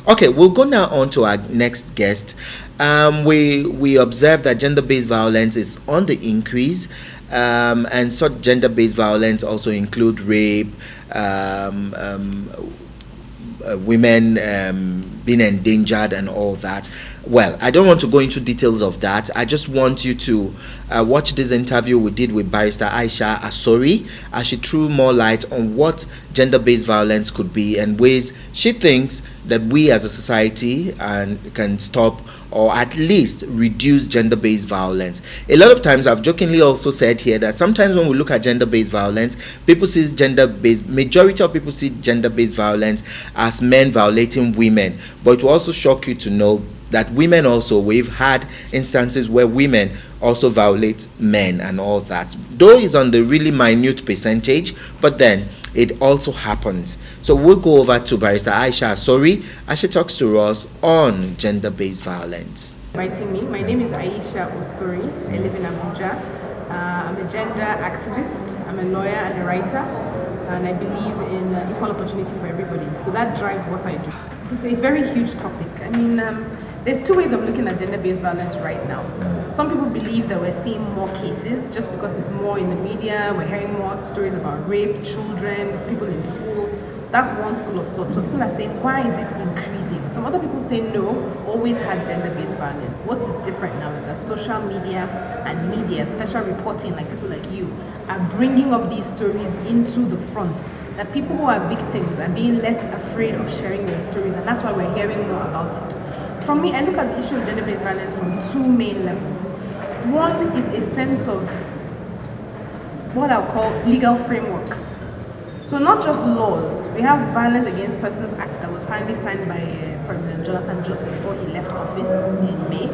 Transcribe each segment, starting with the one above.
Okay, we'll go now on to our next guest. We observe that gender-based violence is on the increase, and such gender-based violence also include rape, um, um, women being endangered and all that. Well, I don't want to go into details of that. I just want you to watch this interview we did with barrister Aysha Osori as she threw more light on what gender-based violence could be and ways she thinks that we as a society can stop or at least reduce gender-based violence. A lot of times, I've jokingly also said here that sometimes when we look at gender-based violence, majority of people see gender-based violence as men violating women. But it will also shock you to know that women also, we've had instances where women also violate men and all that. Though it's on the really minute percentage, but then it also happens. So we'll go over to barrister Aysha Osori as she talks to us on gender-based violence. Inviting me. My name is Aysha Osori. I live in Abuja. I'm a gender activist. I'm a lawyer and a writer, and I believe in equal opportunity for everybody. So that drives what I do. It's a very huge topic. I mean, there's two ways of looking at gender-based violence right now. Some people believe that we're seeing more cases just because it's more in the media. We're hearing more stories about rape, children, people in school. That's one school of thought. So people are saying, why is it increasing? Some other people say, no, always had gender-based violence. What is different now is that social media and media, special reporting, like people like you, are bringing up these stories into the front. That people who are victims are being less afraid of sharing their stories, and that's why we're hearing more about it. For me, I look at the issue of gender-based violence from two main levels. One is a sense of what I'll call legal frameworks. So not just laws. We have Violence Against Persons Act that was finally signed by President Jonathan just before he left office in May.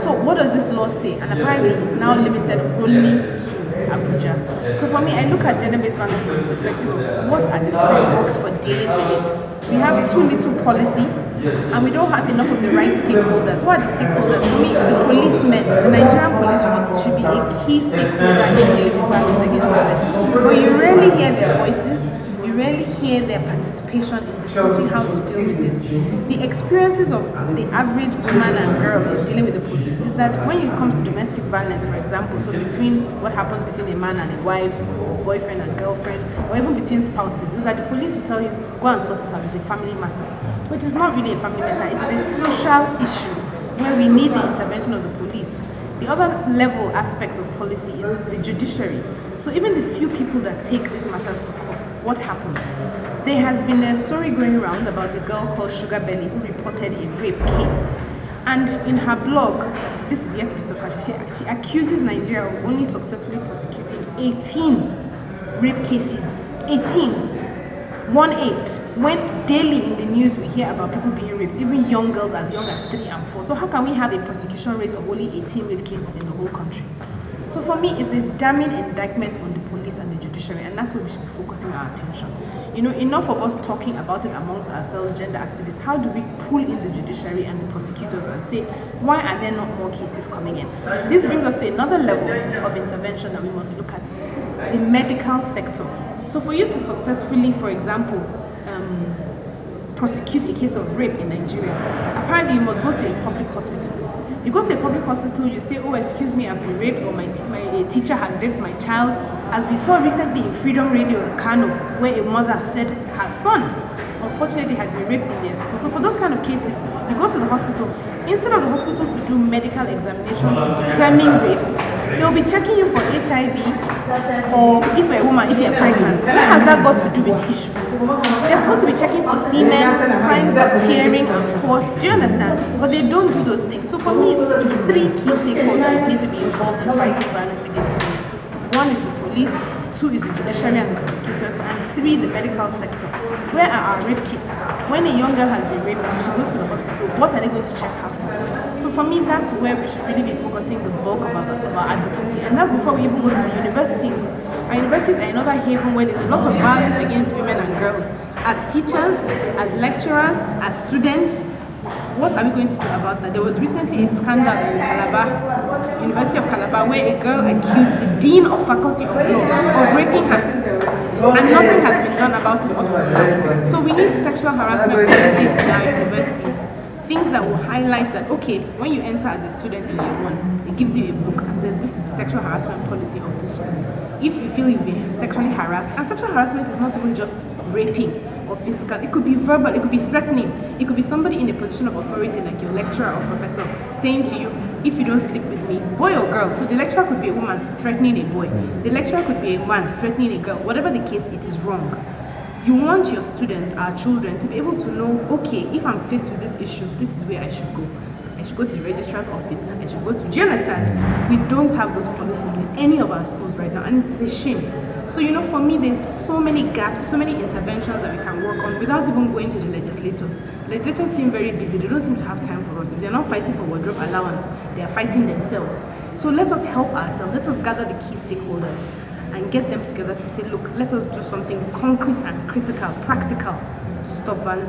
So what does this law say? And apparently it's now limited only to Abuja. So for me, I look at gender-based violence from the perspective of what are the frameworks for dealing with it. We have too little policy, and we don't have enough of the right stakeholders. Who are the stakeholders? For me, the policemen, the Nigerian police force should be a key stakeholder in dealing with violence against women. But you rarely hear their voices, you rarely hear their participation in discussing how to deal with this. The experiences of the average woman and girl in dealing with the police is that when it comes to domestic violence, for example, so between what happens between a man and a wife, or boyfriend and girlfriend, or even between spouses, is that the police will tell you, go and sort it out, it's a family matter. But it's not really a family matter, it is a social issue where we need the intervention of the police. The other level aspect of policy is the judiciary. So even the few people that take these matters to court, what happens? There has been a story going around about a girl called Sugar Belly who reported a rape case. And in her blog, this is yet to be stuck, she accuses Nigeria of only successfully prosecuting 18 rape cases. 18. 1-8. When daily in the news we hear about people being raped, even young girls as young as 3 and 4. So how can we have a prosecution rate of only 18 rape cases in the whole country? So for me, it's a damning indictment on the police and the judiciary, and that's where we should be focusing our attention. You know, enough of us talking about it amongst ourselves, gender activists. How do we pull in the judiciary and the prosecutors and say, why are there not more cases coming in? This brings us to another level of intervention that we must look at, the medical sector. So for you to successfully, for example, prosecute a case of rape in Nigeria, apparently you must go to a public hospital. You go to a public hospital, you say, oh, excuse me, I've been raped, or my teacher has raped my child. As we saw recently in Freedom Radio in Kano, where a mother said her son, unfortunately, had been raped in their school. So for those kind of cases, you go to the hospital. Instead of the hospital to do medical examination to determine rape, they'll be checking you for HIV, or if you're a woman, if you're pregnant. What has that got to do with the issue? They're supposed to be checking for semen, signs of tearing and force. Do you understand? But they don't do those things. So for me, 3 key stakeholders need to be involved in fighting violence against women. 1 is the police, 2 is the judiciary and the prosecutors, and 3 the medical sector. Where are our rape kits? When a young girl has been raped and she goes to the hospital, what are they going to check her for? So for me, that's where we should really be focusing the bulk of our advocacy. And that's before we even go to the universities. Our universities are another haven where there's a lot of violence against women and girls. As teachers, as lecturers, as students, what are we going to do about that? There was recently a scandal in Calabar, University of Calabar, where a girl accused the Dean of Faculty of Law of raping her. And nothing has been done about it up to now. So we need sexual harassment policies in our universities. highlight that, okay, when you enter as a student in year 1, it gives you a book and says this is the sexual harassment policy of the school. If you feel you've been sexually harassed, and sexual harassment is not even just raping or physical, it could be verbal, it could be threatening, it could be somebody in a position of authority like your lecturer or professor saying to you, if you don't sleep with me, boy or girl. So the lecturer could be a woman threatening a boy, the lecturer could be a man threatening a girl. Whatever the case, it is wrong. You want your students, our children, to be able to know, okay, if I'm faced with this issue, this is where I should go. I should go to the registrar's office. I should go to, do you understand? We don't have those policies in any of our schools right now, and it's a shame. So, for me, there's so many gaps, so many interventions that we can work on without even going to the legislators. Legislators seem very busy. They don't seem to have time for us. If they're not fighting for wardrobe allowance, they are fighting themselves. So let us help ourselves. Let us gather the key stakeholders and get them together to say, look, let us do something concrete and critical, practical to stop violence.